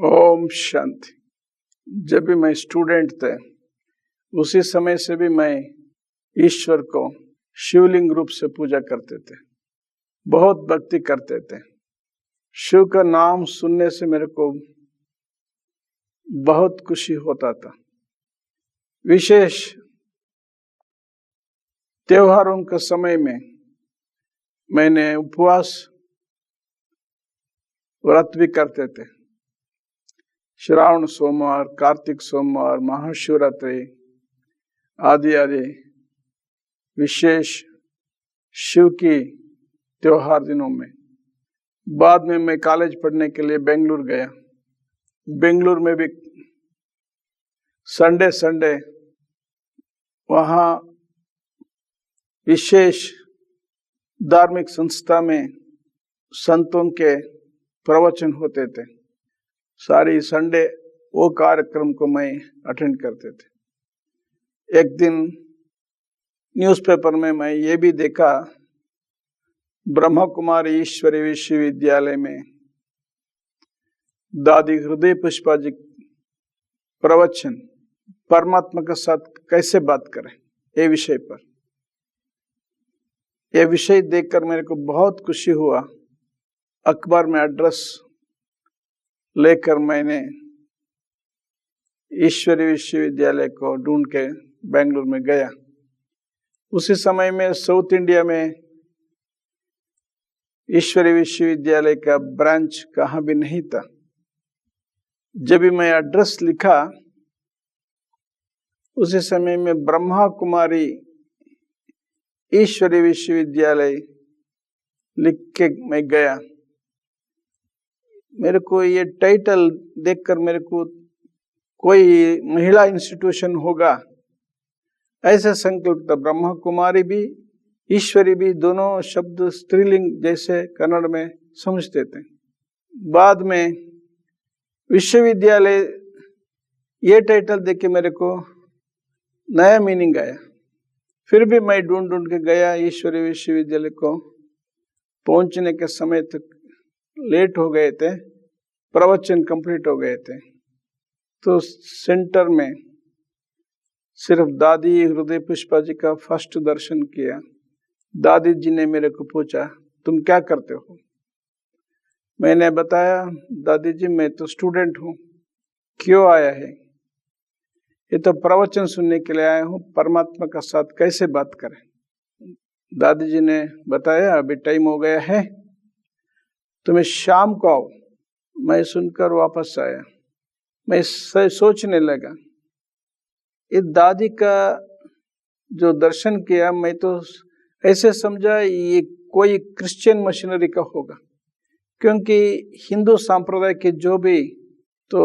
ओम शांति। जब भी मैं स्टूडेंट थे उसी समय से भी मैं ईश्वर को शिवलिंग रूप से पूजा करते थे, बहुत भक्ति करते थे। शिव का नाम सुनने से मेरे को बहुत खुशी होता था। विशेष त्योहारों के समय में मैंने उपवास व्रत भी करते थे। श्रावण सोमवार, कार्तिक सोमवार, महाशिवरात्रि आदि आदि विशेष शिव की त्योहार दिनों में। बाद में मैं कॉलेज पढ़ने के लिए बेंगलुरु गया। बेंगलुरु में भी संडे वहाँ विशेष धार्मिक संस्था में संतों के प्रवचन होते थे। सारी संडे वो कार्यक्रम को मैं अटेंड करते थे। एक दिन न्यूज़पेपर में मैं ये भी देखा, ब्रह्म कुमारी ईश्वरी विश्वविद्यालय में दादी हृदय पुष्पा जी प्रवचन परमात्मा के साथ कैसे बात करें ये विषय पर। यह विषय देखकर मेरे को बहुत खुशी हुआ। अखबार में एड्रेस लेकर मैंने ईश्वरी विश्वविद्यालय को ढूंढ के बेंगलुरु में गया। उसी समय में साउथ इंडिया में ईश्वरी विश्वविद्यालय का ब्रांच कहाँ भी नहीं था। जब भी मैं एड्रेस लिखा उसी समय में ब्रह्मा कुमारी ईश्वरी विश्वविद्यालय लिख के मैं गया। मेरे को ये टाइटल देखकर मेरे को कोई महिला इंस्टीट्यूशन होगा ऐसा संकल्प था। ब्रह्मा कुमारी भी ईश्वरी भी दोनों शब्द स्त्रीलिंग जैसे कन्नड़ में समझते थे। बाद में विश्वविद्यालय ये टाइटल देख के मेरे को नया मीनिंग आया। फिर भी मैं ढूंढ के गया ईश्वरी विश्वविद्यालय को। पहुंचने के समय तक लेट हो गए थे, प्रवचन कंप्लीट हो गए थे। तो सेंटर में सिर्फ दादी हृदय पुष्पा जी का फर्स्ट दर्शन किया। दादी जी ने मेरे को पूछा, तुम क्या करते हो? मैंने बताया, दादी जी मैं तो स्टूडेंट हूँ। क्यों आया है? ये तो प्रवचन सुनने के लिए आया हूँ, परमात्मा का साथ कैसे बात करें। दादी जी ने बताया, अभी टाइम हो गया है, तुम्हें शाम को आओ। मैं सुनकर वापस आया। मैं सोचने लगा, ये दादी का जो दर्शन किया मैं तो ऐसे समझा ये कोई क्रिश्चियन मशीनरी का होगा, क्योंकि हिंदू संप्रदाय के जो भी तो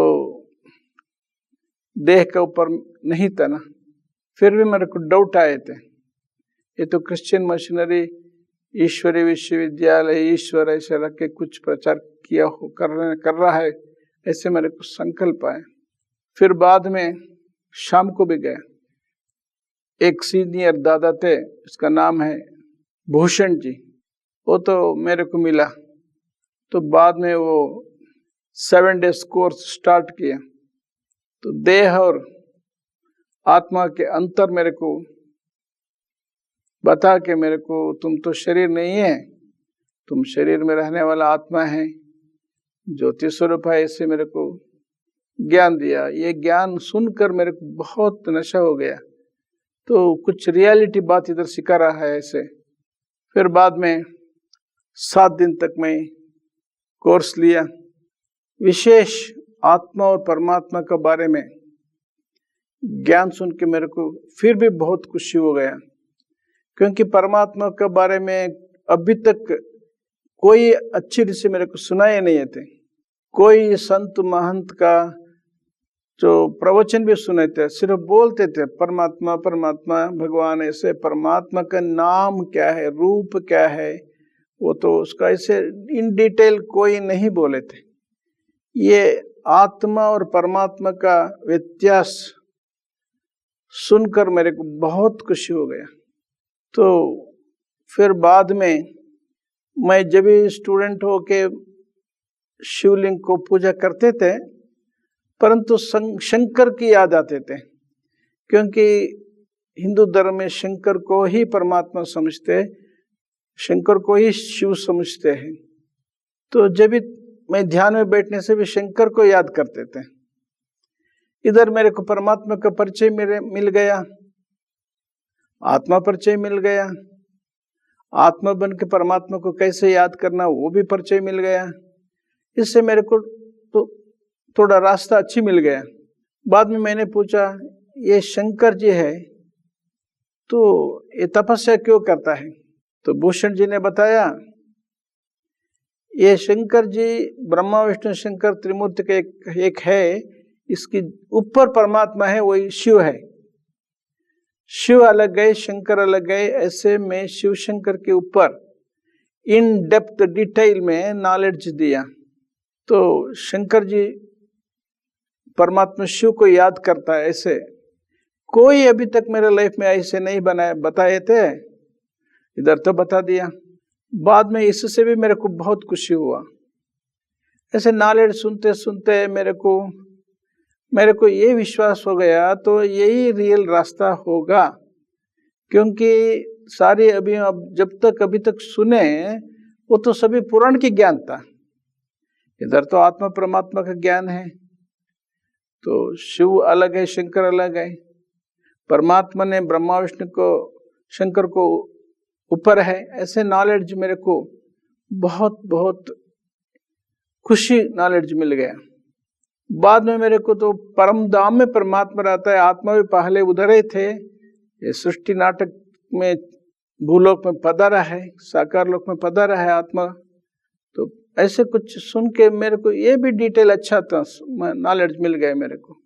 देह के ऊपर नहीं था ना। फिर भी मेरे को डाउट आए थे, ये तो क्रिश्चियन मशीनरी ईश्वरी विश्वविद्यालय ईश्वर ऐसे रख के कुछ प्रचार किया हो कर रहा है, ऐसे मेरे को संकल्प आया। फिर बाद में शाम को भी गया। एक सीनियर दादा थे, इसका नाम है भूषण जी, वो तो मेरे को मिला। तो बाद में वो 7 days कोर्स स्टार्ट किया। तो देह और आत्मा के अंतर मेरे को बता के मेरे को, तुम तो शरीर नहीं है, तुम शरीर में रहने वाला आत्मा है, ज्योति स्वरूप है, ऐसे मेरे को ज्ञान दिया। ये ज्ञान सुनकर मेरे को बहुत नशा हो गया। तो कुछ रियलिटी बात इधर सिखा रहा है ऐसे। फिर बाद में 7 दिन तक मैं कोर्स लिया। विशेष आत्मा और परमात्मा के बारे में ज्ञान सुन के मेरे को फिर भी बहुत खुशी हो गया, क्योंकि परमात्मा के बारे में अभी तक कोई अच्छी रीति से मेरे को सुनाए नहीं थे। कोई संत महंत का जो प्रवचन भी सुने थे, सिर्फ बोलते थे परमात्मा परमात्मा भगवान ऐसे। परमात्मा का नाम क्या है, रूप क्या है, वो तो उसका ऐसे इन डिटेल कोई नहीं बोले थे। ये आत्मा और परमात्मा का व्यत्यास सुनकर मेरे को बहुत खुशी हो गया। तो फिर बाद में मैं जब भी स्टूडेंट हो के शिवलिंग को पूजा करते थे, परंतु शंकर की याद आते थे, क्योंकि हिंदू धर्म में शंकर को ही परमात्मा समझते, शंकर को ही शिव समझते हैं। तो जब भी मैं ध्यान में बैठने से भी शंकर को याद करते थे। इधर मेरे को परमात्मा का परिचय मिल गया, आत्मा परिचय मिल गया, आत्मा बन के परमात्मा को कैसे याद करना वो भी परिचय मिल गया। इससे मेरे को तो थोड़ा रास्ता अच्छी मिल गया। बाद में मैंने पूछा, ये शंकर जी है तो ये तपस्या क्यों करता है? तो भूषण जी ने बताया, ये शंकर जी ब्रह्मा विष्णु शंकर त्रिमूर्ति के एक है, इसकी ऊपर परमात्मा है, वही शिव है। शिव अलग गए, शंकर अलग गए। ऐसे में शिव शंकर के ऊपर इन डेप्थ डिटेल में नॉलेज दिया। तो शंकर जी परमात्मा शिव को याद करता है। ऐसे कोई अभी तक मेरे लाइफ में ऐसे नहीं बताए थे, इधर तो बता दिया। बाद में इससे भी मेरे को बहुत खुशी हुआ। ऐसे नॉलेज सुनते सुनते मेरे को ये विश्वास हो गया, तो यही रियल रास्ता होगा। क्योंकि सारे जब तक अभी तक सुने वो तो सभी पुराण की ज्ञान था, इधर तो आत्मा परमात्मा का ज्ञान है। तो शिव अलग है, शंकर अलग है। परमात्मा ने ब्रह्मा विष्णु को शंकर को ऊपर है। ऐसे नॉलेज मेरे को बहुत बहुत खुशी नॉलेज मिल गया। बाद में मेरे को तो परम धाम में परमात्मा रहता है। आत्मा भी पहले उधर ही थे। ये सृष्टि नाटक में भूलोक में पधारा है, साकार लोक में पधारा है आत्मा। तो ऐसे कुछ सुन के मेरे को ये भी डिटेल अच्छा था, नॉलेज मिल गया मेरे को।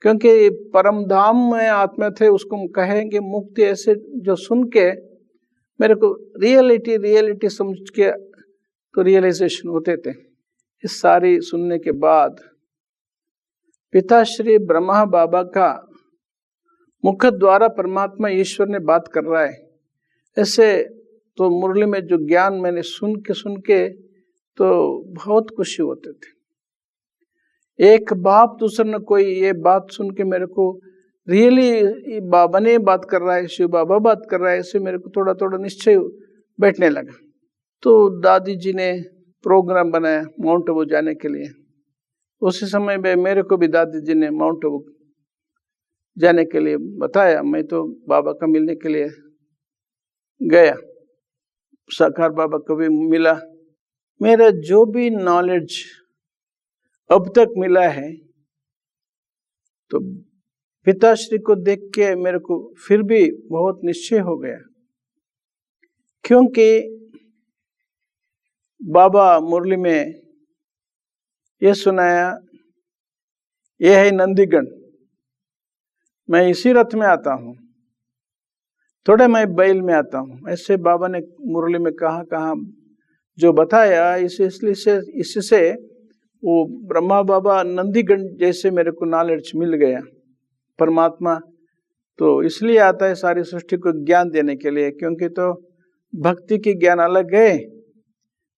क्योंकि परम धाम में आत्मा थे, उसको कहेंगे मुक्ति। ऐसे जो सुन के मेरे को रियलिटी समझ के तो रियलाइजेशन होते थे। इस सारी सुनने के बाद पिता श्री ब्रह्मा बाबा का मुख द्वारा परमात्मा ईश्वर ने बात कर रहा है। ऐसे तो मुरली में जो ज्ञान मैंने सुन के तो बहुत खुशी होते थे। एक बाप दूसरे ने कोई ये बात सुन के मेरे को रियली बाबा ने बात कर रहा है, शिव बाबा बात कर रहा है, ऐसे मेरे को थोड़ा थोड़ा निश्चय बैठने लगा। तो दादी जी ने प्रोग्राम बनाया माउंट आबू जाने के लिए। उसी समय में मेरे को भी दादी जी ने माउंट आबू जाने के लिए बताया। मैं तो बाबा का मिलने के लिए गया, साकार बाबा को भी मिला। मेरा जो भी नॉलेज अब तक मिला है, तो पिताश्री को देख के मेरे को फिर भी बहुत निश्चय हो गया। क्योंकि बाबा मुरली में ये सुनाया, ये है नंदीगण, मैं इसी रथ में आता हूँ, थोड़े मैं बैल में आता हूँ। ऐसे बाबा ने मुरली में कहा जो बताया। इससे वो ब्रह्मा बाबा नंदीगण जैसे मेरे को नॉलेज मिल गया। परमात्मा तो इसलिए आता है सारी सृष्टि को ज्ञान देने के लिए, क्योंकि तो भक्ति की ज्ञान अलग है,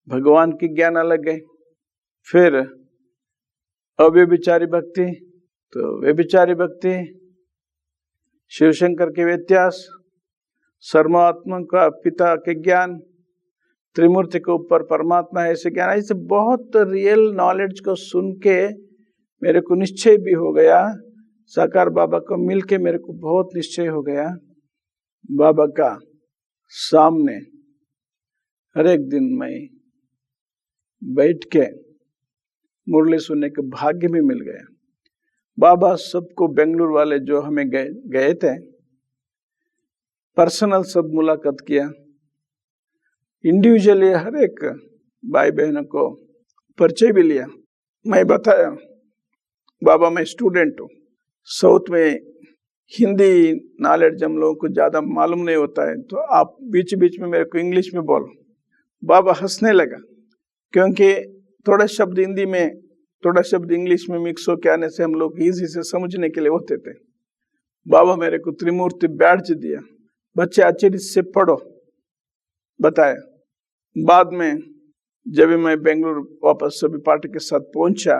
भगवान की ज्ञान अलग है। फिर अव्यभिचारी भक्ति, तो व्यभिचारी भक्ति, शिव शंकर के व्यत्यास, सर्वात्मा का पिता के ज्ञान, त्रिमूर्ति के ऊपर परमात्मा है ऐसे ज्ञान। ऐसे बहुत रियल नॉलेज को सुन के मेरे को निश्चय भी हो गया। साकार बाबा को मिलके मेरे को बहुत निश्चय हो गया। बाबा का सामने हर एक दिन मैं बैठ के मुरली सुनने के भाग्य भी मिल गया। बाबा सबको बेंगलुरु वाले जो हमें गए थे, पर्सनल सब मुलाकात किया। इंडिविजुअली हर एक भाई बहनों को परिचय भी लिया। मैं बताया, बाबा मैं स्टूडेंट हूँ, साउथ में हिंदी नॉलेज हम लोगों को ज्यादा मालूम नहीं होता है, तो आप बीच बीच में मेरे को इंग्लिश में बोलो। बाबा हंसने लगा, क्योंकि थोड़ा शब्द हिंदी में थोड़ा शब्द इंग्लिश में मिक्स होके आने से हम लोग इजी से समझने के लिए होते थे। बाबा मेरे को त्रिमूर्ति बैठ दिया, बच्चे अच्छे से पढ़ो, बताया। बाद में जब मैं बेंगलुरु वापस सभी पार्टी के साथ पहुंचा,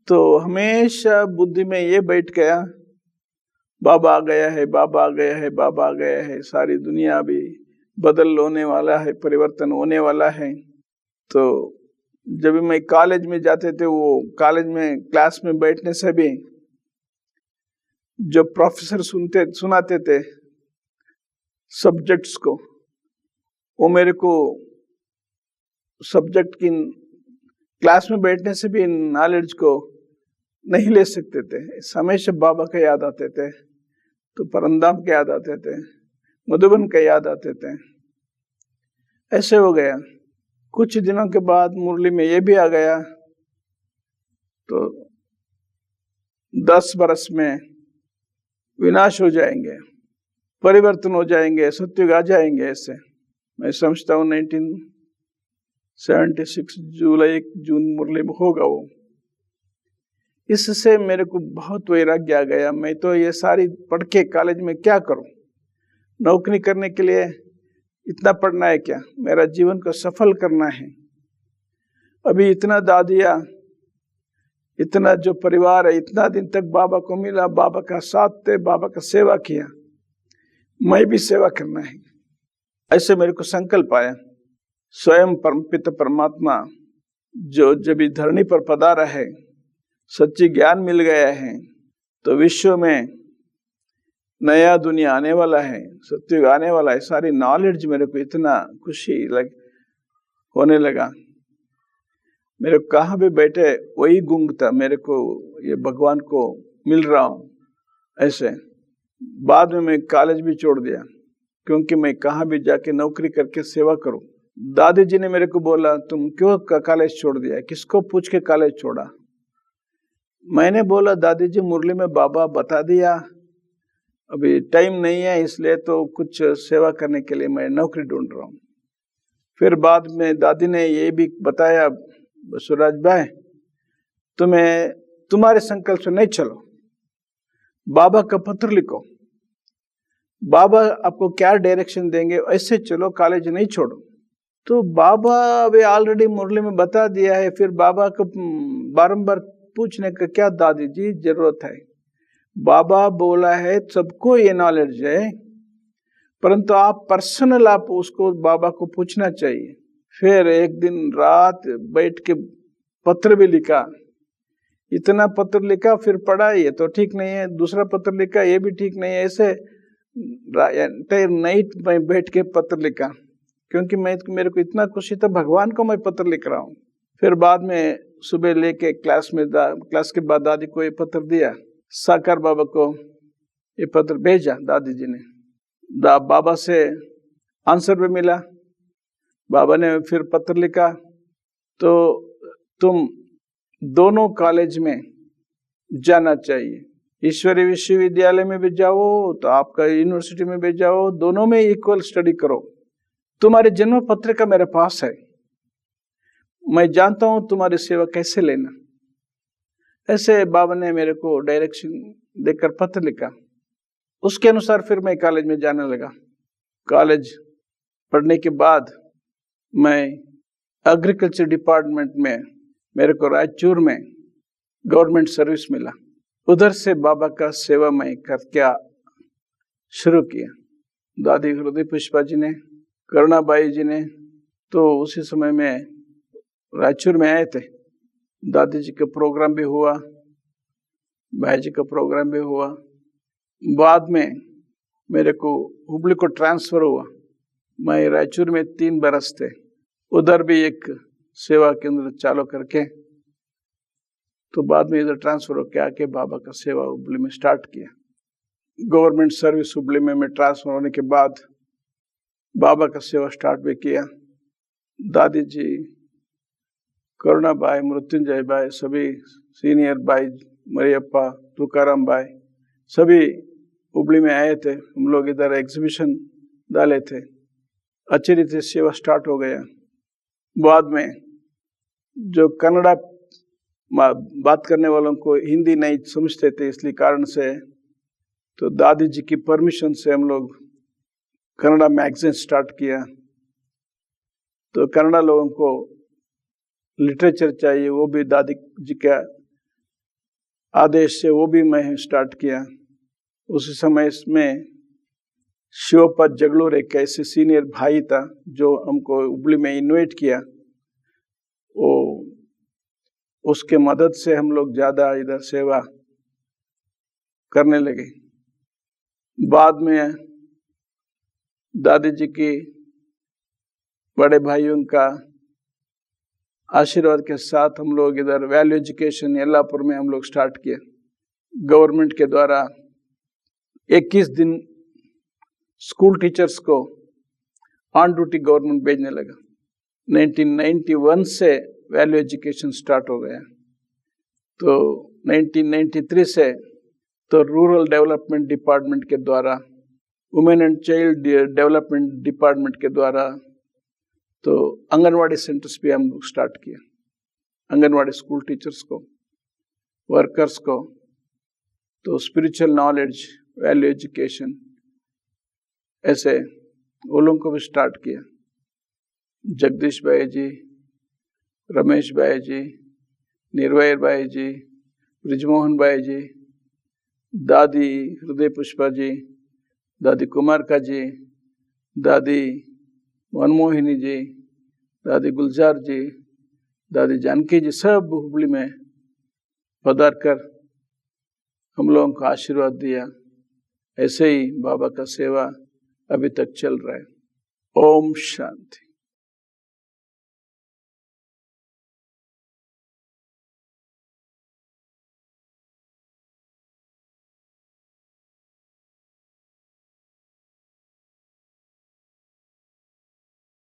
तो हमेशा बुद्धि में ये बैठ गया, बाबा आ गया है, बाबा आ गया है, बाबा आ गया है, सारी दुनिया भी बदल होने वाला है, परिवर्तन होने वाला है। तो जब मैं कॉलेज में जाते थे, वो कॉलेज में क्लास में बैठने से भी जो प्रोफेसर सुनाते थे सब्जेक्ट्स को, वो मेरे को सब्जेक्ट की क्लास में बैठने से भी नॉलेज को नहीं ले सकते थे। हमेशा बाबा के याद आते थे, तो परंदाम के याद आते थे, मधुबन के याद आते थे। ऐसे हो गया। कुछ दिनों के बाद मुरली में ये भी आ गया, तो 10 बरस में विनाश हो जाएंगे, परिवर्तन हो जाएंगे, सत्युग आ जाएंगे। ऐसे मैं समझता हूँ 1976 जुलाई 1 जून मुरली में होगा वो। इससे मेरे को बहुत वैराग्य आ गया। मैं तो ये सारी पढ़ के कॉलेज में क्या करूं? नौकरी करने के लिए इतना पढ़ना है क्या? मेरा जीवन को सफल करना है। अभी इतना दादिया, इतना जो परिवार है, इतना दिन तक बाबा को मिला, बाबा का साथ थे, बाबा का सेवा किया, मैं भी सेवा करना है। ऐसे मेरे को संकल्प आया। स्वयं परमपिता परमात्मा जो जब धरणी पर पधारा है, सच्ची ज्ञान मिल गया है, तो विश्व में नया दुनिया आने वाला है, सत्युग आने वाला है। सारी नॉलेज मेरे को इतना खुशी होने लगा। मेरे को कहाँ भी बैठे वही गुंग था, मेरे को ये भगवान को मिल रहा हूँ। ऐसे बाद में मैं कॉलेज भी छोड़ दिया, क्योंकि मैं कहाँ भी जाके नौकरी करके सेवा करूं। दादी जी ने मेरे को बोला, तुम क्यों कॉलेज छोड़ दिया? किसको पूछ के कॉलेज छोड़ा? मैंने बोला, दादी जी मुरली में बाबा बता दिया, अभी टाइम नहीं है, इसलिए तो कुछ सेवा करने के लिए मैं नौकरी ढूंढ रहा हूँ। फिर बाद में दादी ने ये भी बताया, बसुराज भाई तुम्हें तुम्हारे संकल्प से नहीं चलो, बाबा का पत्र लिखो, बाबा आपको क्या डायरेक्शन देंगे ऐसे चलो, कॉलेज नहीं छोड़ो। तो बाबा अभी ऑलरेडी मुरली में बता दिया है, फिर बाबा को बारंबार पूछने का क्या दादी जी जरूरत है? बाबा बोला है सबको ये नॉलेज है, परंतु आप पर्सनल आप उसको बाबा को पूछना चाहिए। फिर एक दिन रात बैठ के पत्र भी लिखा, इतना पत्र लिखा, फिर पढ़ा ये तो ठीक नहीं है, दूसरा पत्र लिखा ये भी ठीक नहीं है। ऐसे नाइट में बैठ के पत्र लिखा, क्योंकि मेरे को इतना खुशी था, भगवान को मैं पत्र लिख रहा हूँ। फिर बाद में सुबह लेके क्लास के बाद दादी को ये पत्र दिया, साकार बाबा को ये पत्र भेजा दादी जी ने। बाबा से आंसर भी मिला, बाबा ने फिर पत्र लिखा, तो तुम दोनों कॉलेज में जाना चाहिए, ईश्वरी विश्वविद्यालय में भी जाओ तो आपका यूनिवर्सिटी में भी जाओ, दोनों में इक्वल स्टडी करो। तुम्हारे जन्म पत्रिका मेरे पास है, मैं जानता हूं तुम्हारी सेवा कैसे लेना। ऐसे बाबा ने मेरे को डायरेक्शन देकर पत्र लिखा, उसके अनुसार फिर मैं कॉलेज में जाने लगा। कॉलेज पढ़ने के बाद मैं एग्रीकल्चर डिपार्टमेंट में, मेरे को रायचूर में गवर्नमेंट सर्विस मिला। उधर से बाबा का सेवा मैं करके शुरू किया। दादी हृदय पुष्पा जी ने, करुणाबाई जी ने तो उसी समय में रायचूर में आए थे। दादी जी का प्रोग्राम भी हुआ, भाई जी का प्रोग्राम भी हुआ। बाद में मेरे को हुबली को ट्रांसफर हुआ। मैं रायचूर में 3 बरस थे, उधर भी एक सेवा केंद्र चालू करके, तो बाद में इधर ट्रांसफर होकर आके बाबा का सेवा हुबली में स्टार्ट किया। गवर्नमेंट सर्विस हुबली में मैं ट्रांसफर होने के बाद बाबा का सेवा स्टार्ट भी किया। दादी जी, करुणा भाई, मृत्युंजय भाई, सभी सीनियर भाई, मरियप्पा, तुकाराम भाई, सभी हुबली में आए थे। हम लोग इधर एग्जीबिशन डाले थे, अच्छी रीति से सेवा स्टार्ट हो गया। बाद में जो कन्नड़ा बात करने वालों को हिंदी नहीं समझते थे, इसलिए कारण से तो दादी जी की परमिशन से हम लोग कन्नड़ा मैगजीन स्टार्ट किया। तो कन्नड़ा लोगों को लिटरेचर चाहिए, वो भी दादी जी का आदेश से वो भी मैं स्टार्ट किया। उसी समय इसमें शिवपत जगलूर एक ऐसे सीनियर भाई था जो हमको हुबली में इन्वाइट किया, वो उसके मदद से हम लोग ज्यादा इधर सेवा करने लगे। बाद में दादी जी की बड़े भाइयों का आशीर्वाद के साथ हम लोग इधर वैल्यू एजुकेशन यल्लापुर में हम लोग स्टार्ट किया। गवर्नमेंट के द्वारा 21 दिन स्कूल टीचर्स को ऑन ड्यूटी गवर्नमेंट भेजने लगा। 1991 से वैल्यू एजुकेशन स्टार्ट हो गया। तो 1993 से तो रूरल डेवलपमेंट डिपार्टमेंट के द्वारा, women and child development department के द्वारा तो आंगनवाड़ी सेंटर्स भी हम लोग स्टार्ट किया। आंगनवाड़ी स्कूल टीचर्स को, वर्कर्स को, तो स्पिरिचुअल नॉलेज, वैल्यू एजुकेशन, ऐसे वो लोगों को भी स्टार्ट किया। जगदीश भाई जी, रमेश भाई जी, निर्वैर भाई जी, ब्रिजमोहन भाई जी, दादी हृदय पुष्पा जी, दादी कुमारका जी, दादी मनमोहिनी जी, दादी गुलजार जी, दादी जानकी जी, सब हुबली में पधार कर हम लोगों को आशीर्वाद दिया। ऐसे ही बाबा का सेवा अभी तक चल रहा है। ओम शांति।